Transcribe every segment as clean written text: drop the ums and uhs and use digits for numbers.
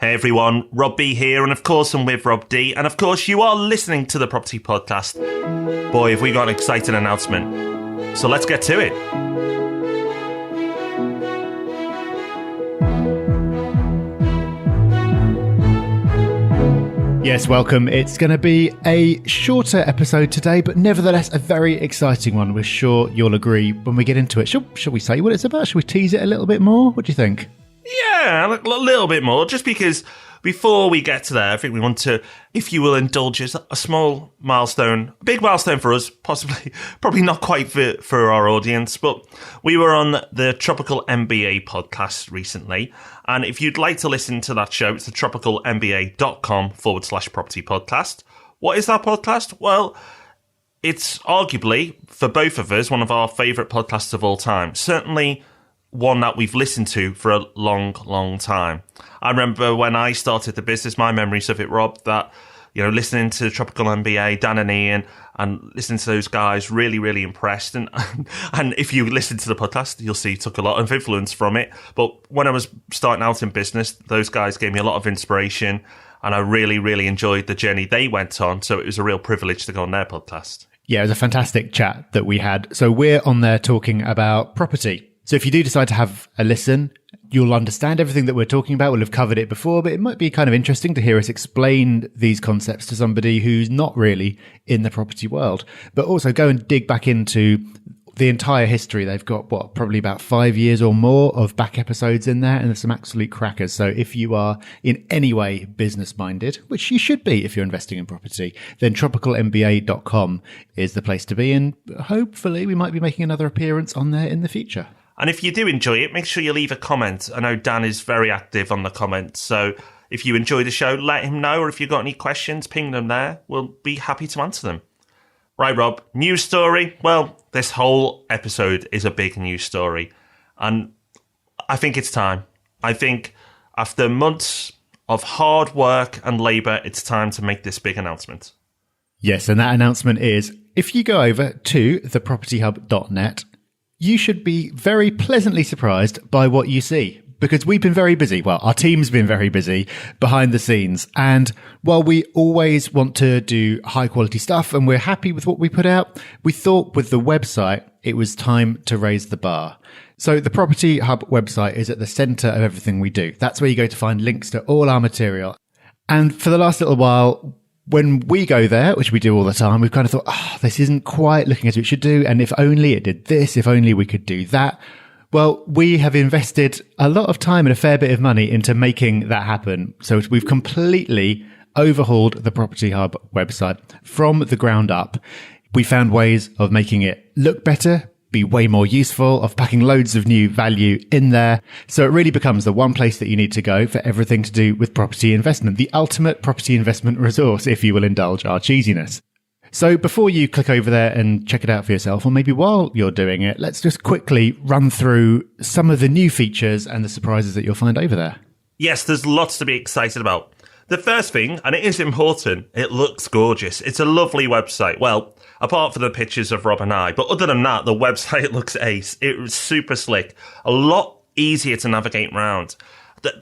Hey everyone, Rob B here, and of course I'm with Rob D, and of course you are listening to the Property Podcast. Boy, have we got an exciting announcement. So let's get to it. Yes, welcome. It's going to be a shorter episode today, but nevertheless a very exciting one. We're sure you'll agree when we get into it. Shall we say what it's about? Shall we tease it a little bit more? What do you think? Yeah, a little bit more, just because before we get to there, I think we want to, if you will indulge us, a small milestone, a big milestone for us, probably not quite for our audience, but we were on the Tropical MBA podcast recently, and if you'd like to listen to that show, it's the tropicalmba.com/property podcast. What is that podcast? Well, it's arguably, for both of us, one of our favourite podcasts of all time. Certainly one that we've listened to for a long, long time. I remember when I started the business, my memories of it, Rob, that, listening to Tropical MBA, Dan and Ian, and listening to those guys, really, really impressed. And if you listen to the podcast, you'll see took a lot of influence from it. But when I was starting out in business, those guys gave me a lot of inspiration, and I really, really enjoyed the journey they went on. So it was a real privilege to go on their podcast. Yeah, it was a fantastic chat that we had. So we're on there talking about property. So if you do decide to have a listen, you'll understand everything that we're talking about. We'll have covered it before, but it might be kind of interesting to hear us explain these concepts to somebody who's not really in the property world. But also go and dig back into the entire history. They've got, probably about 5 years or more of back episodes in there, and there's some absolute crackers. So if you are in any way business-minded, which you should be if you're investing in property, then tropicalmba.com is the place to be. And hopefully we might be making another appearance on there in the future. And if you do enjoy it, make sure you leave a comment. I know Dan is very active on the comments, so if you enjoy the show, let him know, or if you've got any questions, ping them there. We'll be happy to answer them. Right, Rob, news story. Well, this whole episode is a big news story, and I think it's time. I think after months of hard work and labour, it's time to make this big announcement. Yes, and that announcement is, if you go over to thepropertyhub.net, you should be very pleasantly surprised by what you see, because we've been very busy. Well, our team's been very busy behind the scenes. And while we always want to do high quality stuff and we're happy with what we put out, we thought with the website, it was time to raise the bar. So the Property Hub website is at the center of everything we do. That's where you go to find links to all our material. And for the last little while, when we go there, which we do all the time, we've kind of thought, this isn't quite looking as it should do. And if only it did this, if only we could do that. Well, we have invested a lot of time and a fair bit of money into making that happen. So we've completely overhauled the Property Hub website from the ground up. We found ways of making it look better, be way more useful, of packing loads of new value in there. So it really becomes the one place that you need to go for everything to do with property investment, the ultimate property investment resource, if you will indulge our cheesiness. So before you click over there and check it out for yourself, or maybe while you're doing it, let's just quickly run through some of the new features and the surprises that you'll find over there. Yes, there's lots to be excited about. The first thing, and it is important, it looks gorgeous. It's a lovely website. Well, apart from the pictures of Rob and I. But other than that, the website looks ace. It was super slick. A lot easier to navigate around.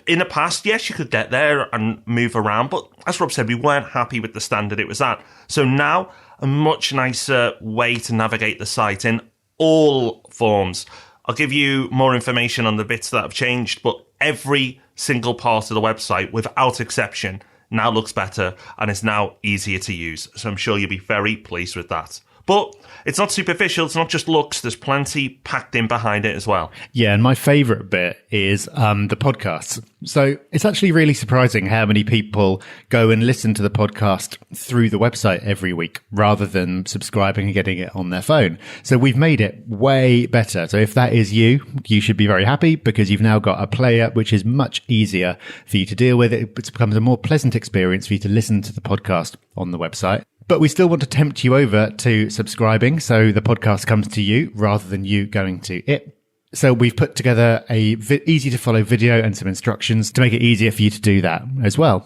In the past, yes, you could get there and move around. But as Rob said, we weren't happy with the standard it was at. So now, a much nicer way to navigate the site in all forms. I'll give you more information on the bits that have changed, but every single part of the website, without exception, now looks better and is now easier to use. So I'm sure you'll be very pleased with that. But it's not superficial. It's not just looks. There's plenty packed in behind it as well. Yeah, and my favourite bit is the podcasts. So it's actually really surprising how many people go and listen to the podcast through the website every week rather than subscribing and getting it on their phone. So we've made it way better. So if that is you, you should be very happy because you've now got a player which is much easier for you to deal with. It becomes a more pleasant experience for you to listen to the podcast on the website. But we still want to tempt you over to subscribing so the podcast comes to you rather than you going to it. So we've put together a easy to follow video and some instructions to make it easier for you to do that as well.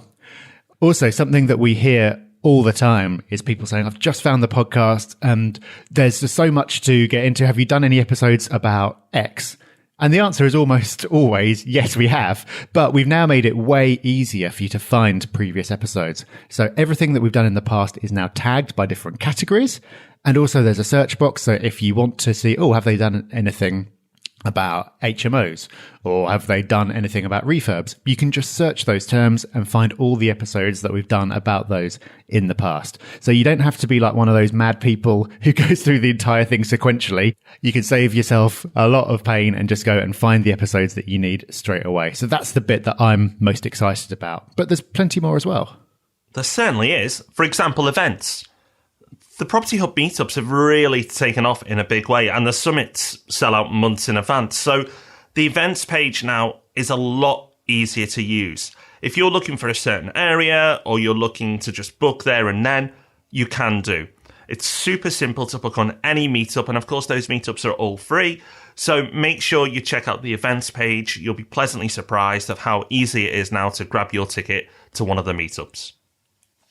Also, something that we hear all the time is people saying, I've just found the podcast and there's just so much to get into. Have you done any episodes about X? And the answer is almost always, yes, we have. But we've now made it way easier for you to find previous episodes. So everything that we've done in the past is now tagged by different categories. And also there's a search box. So if you want to see, have they done anything about HMOs, or have they done anything about refurbs, you can just search those terms and find all the episodes that we've done about those in the past. So you don't have to be like one of those mad people who goes through the entire thing sequentially. You can save yourself a lot of pain and just go and find the episodes that you need straight away. So that's the bit that I'm most excited about. But there's plenty more as well. There certainly is. For example, events. The Property Hub meetups have really taken off in a big way, and the summits sell out months in advance. So the events page now is a lot easier to use. If you're looking for a certain area, or you're looking to just book there and then, you can do. It's super simple to book on any meetup, and of course those meetups are all free. So make sure you check out the events page. You'll be pleasantly surprised of how easy it is now to grab your ticket to one of the meetups.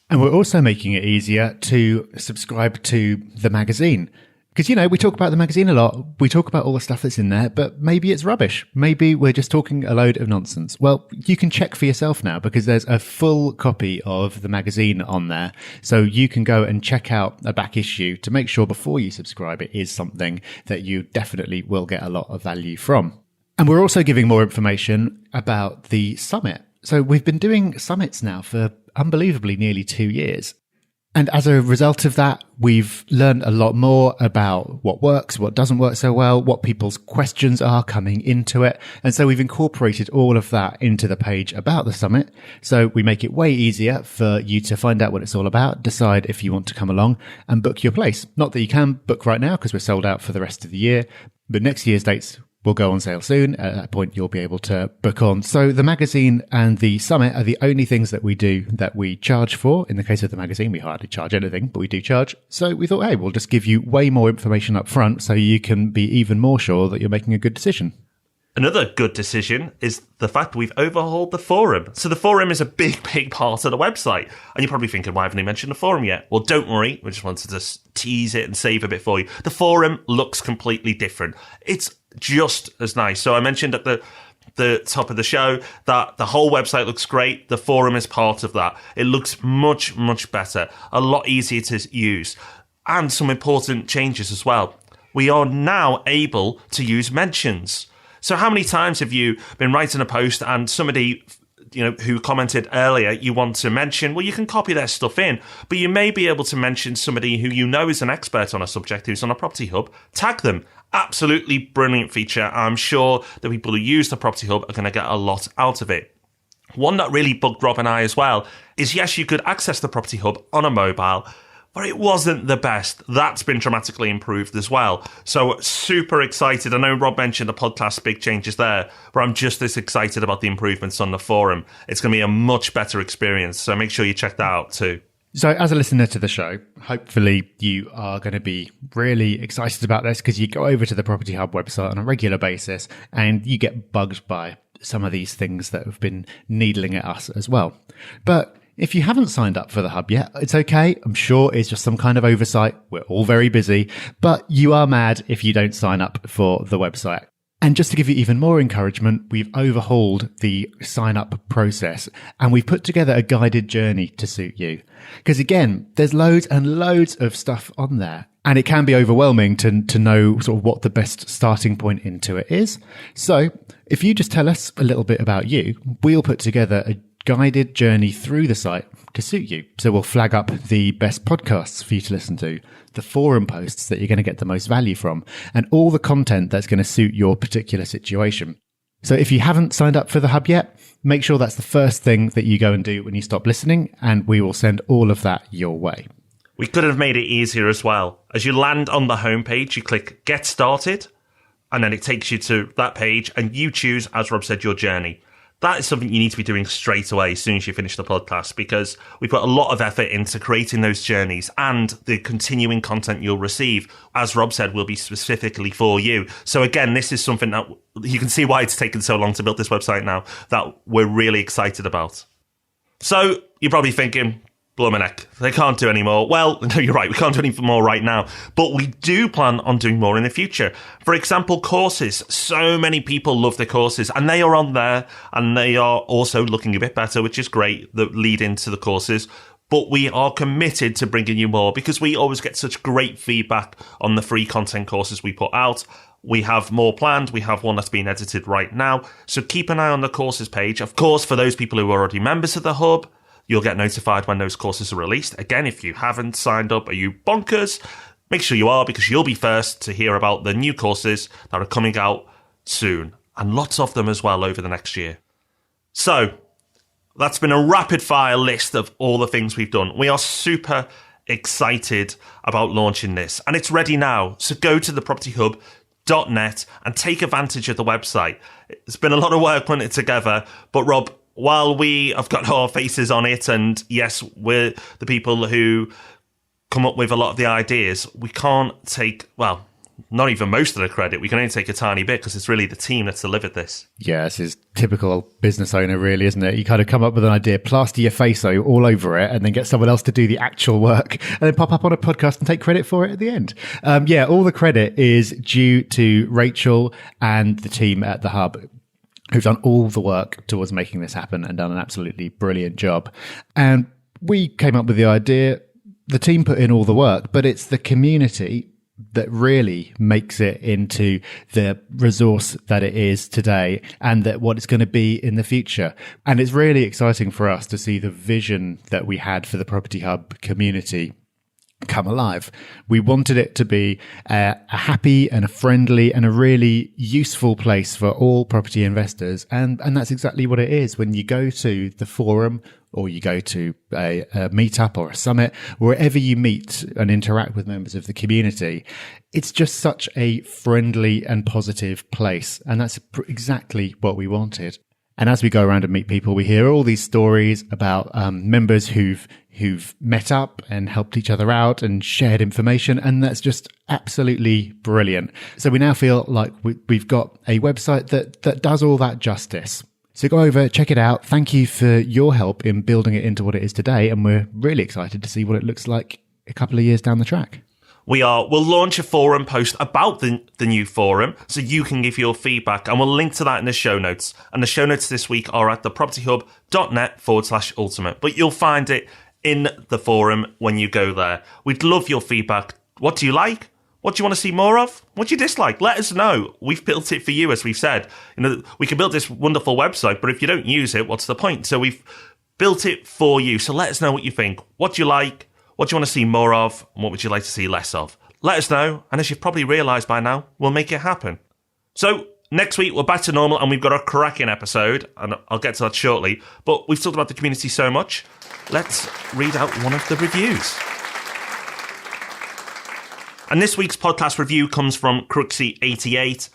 And we're also making it easier to subscribe to the magazine. Because, we talk about the magazine a lot. We talk about all the stuff that's in there, but maybe it's rubbish. Maybe we're just talking a load of nonsense. Well, you can check for yourself now because there's a full copy of the magazine on there. So you can go and check out a back issue to make sure before you subscribe it is something that you definitely will get a lot of value from. And we're also giving more information about the summit. So we've been doing summits now for unbelievably nearly 2 years. And as a result of that, we've learned a lot more about what works, what doesn't work so well, what people's questions are coming into it. And so we've incorporated all of that into the page about the summit. So we make it way easier for you to find out what it's all about, decide if you want to come along and book your place. Not that you can book right now because we're sold out for the rest of the year, but next year's dates will go on sale soon. At that point, you'll be able to book on. So the magazine and the summit are the only things that we do that we charge for. In the case of the magazine, we hardly charge anything, but we do charge. So we thought, hey, we'll just give you way more information up front so you can be even more sure that you're making a good decision. Another good decision is the fact that we've overhauled the forum. So the forum is a big, big part of the website. And you're probably thinking, why haven't they mentioned the forum yet? Well, don't worry. We just wanted to tease it and save a bit for you. The forum looks completely different. It's just as nice. So I mentioned at the top of the show that the whole website looks great. The forum is part of that. It looks much, much better. A lot easier to use. And some important changes as well. We are now able to use mentions. So how many times have you been writing a post and somebody, who commented earlier, you want to mention, well, you can copy their stuff in, but you may be able to mention somebody who you know is an expert on a subject who's on a Property Hub, tag them. Absolutely brilliant feature. I'm sure the people who use the Property Hub are going to get a lot out of it. One that really bugged Rob and I as well is, yes, you could access the Property Hub on a mobile, but it wasn't the best. That's been dramatically improved as well. So super excited. I know Rob mentioned the podcast, big changes there, but I'm just as excited about the improvements on the forum. It's going to be a much better experience. So make sure you check that out too. So as a listener to the show, hopefully you are going to be really excited about this because you go over to the Property Hub website on a regular basis and you get bugged by some of these things that have been needling at us as well. But if you haven't signed up for the Hub yet, it's okay. I'm sure it's just some kind of oversight. We're all very busy, but you are mad if you don't sign up for the website. And just to give you even more encouragement, we've overhauled the sign-up process and we've put together a guided journey to suit you. Because again, there's loads and loads of stuff on there. And it can be overwhelming to know sort of what the best starting point into it is. So if you just tell us a little bit about you, we'll put together a guided journey through the site to suit you. So we'll flag up the best podcasts for you to listen to, the forum posts that you're going to get the most value from, and all the content that's going to suit your particular situation. So if you haven't signed up for the Hub yet, make sure that's the first thing that you go and do when you stop listening, and we will send all of that your way. We could have made it easier as well. As you land on the homepage, you click Get Started, and then it takes you to that page, and you choose, as Rob said, your journey. That is something you need to be doing straight away as soon as you finish the podcast, because we put a lot of effort into creating those journeys, and the continuing content you'll receive, as Rob said, will be specifically for you. So again, this is something that you can see why it's taken so long to build this website now, that we're really excited about. So you're probably thinking, Blumenek, they can't do any more. Well, no, you're right, we can't do any more right now, but we do plan on doing more in the future. For example, courses. So many people love the courses, and they are on there, and they are also looking a bit better, which is great, that lead into the courses. But we are committed to bringing you more because we always get such great feedback on the free content courses we put out. We have more planned. We have one that's being edited right now. So keep an eye on the courses page. Of course, for those people who are already members of the Hub, you'll get notified when those courses are released. Again, if you haven't signed up, are you bonkers? Make sure you are, because you'll be first to hear about the new courses that are coming out soon. And lots of them as well over the next year. So that's been a rapid fire list of all the things we've done. We are super excited about launching this, and it's ready now. So go to thepropertyhub.net and take advantage of the website. It's been a lot of work putting it together, but Rob, while we have got our faces on it, and yes, we're the people who come up with a lot of the ideas, we can't take, well, not even most of the credit. We can only take a tiny bit because it's really the team that's delivered this. Yeah, this is typical business owner, really, isn't it? You kind of come up with an idea, plaster your face all over it, and then get someone else to do the actual work, and then pop up on a podcast and take credit for it at the end. Yeah, all the credit is due to Rachel and the team at the Hub, who've done all the work towards making this happen and done an absolutely brilliant job. And we came up with the idea, the team put in all the work, but it's the community that really makes it into the resource that it is today, and that what it's going to be in the future. And it's really exciting for us to see the vision that we had for the Property Hub community come alive. We wanted it to be a happy and a friendly and a really useful place for all property investors. And that's exactly what it is. When you go to the forum, or you go to a meetup or a summit, wherever you meet and interact with members of the community, it's just such a friendly and positive place. And that's exactly what we wanted. And as we go around and meet people, we hear all these stories about members who've met up and helped each other out and shared information. And that's just absolutely brilliant. So we now feel like we've got a website that does all that justice. So go over, check it out. Thank you for your help in building it into what it is today. And we're really excited to see what it looks like a couple of years down the track. We'll launch a forum post about the new forum, so you can give your feedback, and we'll link to that in the show notes. And the show notes this week are at thepropertyhub.net/ultimate, but you'll find it in the forum when you go there. We'd love your feedback. What do you like? What do you want to see more of? What do you dislike? Let us know. We've built it for you, as we've said. We can build this wonderful website, but if you don't use it, what's the point? So we've built it for you. So let us know what you think. What do you like? What do you want to see more of? And what would you like to see less of? Let us know. And as you've probably realised by now, we'll make it happen. So next week, we're back to normal, and we've got a cracking episode, and I'll get to that shortly. But we've talked about the community so much. Let's read out one of the reviews. And this week's podcast review comes from Cruxy88.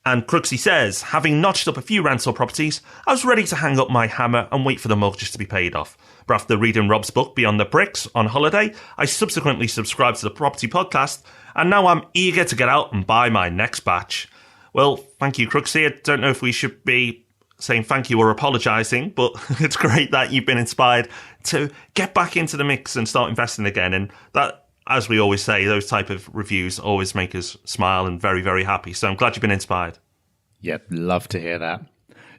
And Cruxy says, having notched up a few rental properties, I was ready to hang up my hammer and wait for the mortgages to be paid off. But after reading Rob's book, Beyond the Bricks, on holiday, I subsequently subscribed to the Property Podcast, and now I'm eager to get out and buy my next batch. Well, thank you, Cruxy. I don't know if we should be saying thank you or apologising, but it's great that you've been inspired to get back into the mix and start investing again. And that, as we always say, those type of reviews always make us smile and very, very happy. So I'm glad you've been inspired. Yep, love to hear that.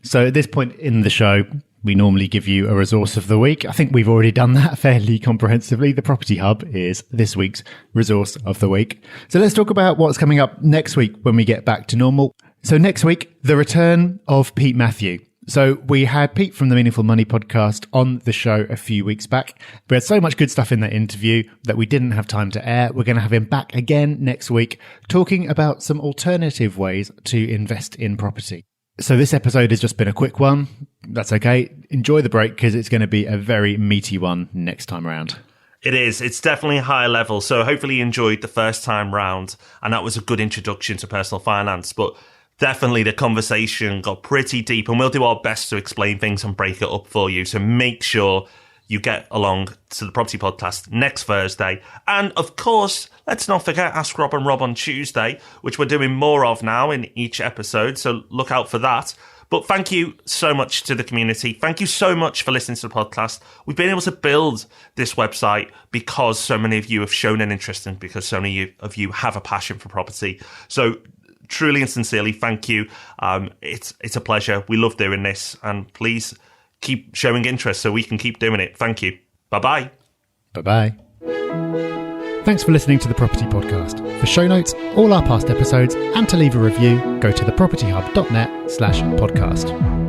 So at this point in the show, we normally give you a resource of the week. I think we've already done that fairly comprehensively. The Property Hub is this week's resource of the week. So let's talk about what's coming up next week when we get back to normal. So next week, the return of Pete Matthew. So we had Pete from the Meaningful Money podcast on the show a few weeks back. We had so much good stuff in that interview that we didn't have time to air. We're going to have him back again next week, talking about some alternative ways to invest in property. So this episode has just been a quick one. That's okay. Enjoy the break, because it's going to be a very meaty one next time around. It is. It's definitely a higher level. So hopefully you enjoyed the first time round, and that was a good introduction to personal finance. But definitely the conversation got pretty deep, and we'll do our best to explain things and break it up for you. So make sure you get along to the Property Podcast next Thursday. And of course, let's not forget Ask Rob and Rob on Tuesday, which we're doing more of now in each episode. So look out for that. But thank you so much to the community. Thank you so much for listening to the podcast. We've been able to build this website because so many of you have shown an interest in, because so many of you have a passion for property. So truly and sincerely, thank you. It's a pleasure. We love doing this, and please keep showing interest so we can keep doing it. Thank you. Bye-bye. Bye-bye. Thanks for listening to The Property Podcast. For show notes, all our past episodes, and to leave a review, go to thepropertyhub.net/podcast.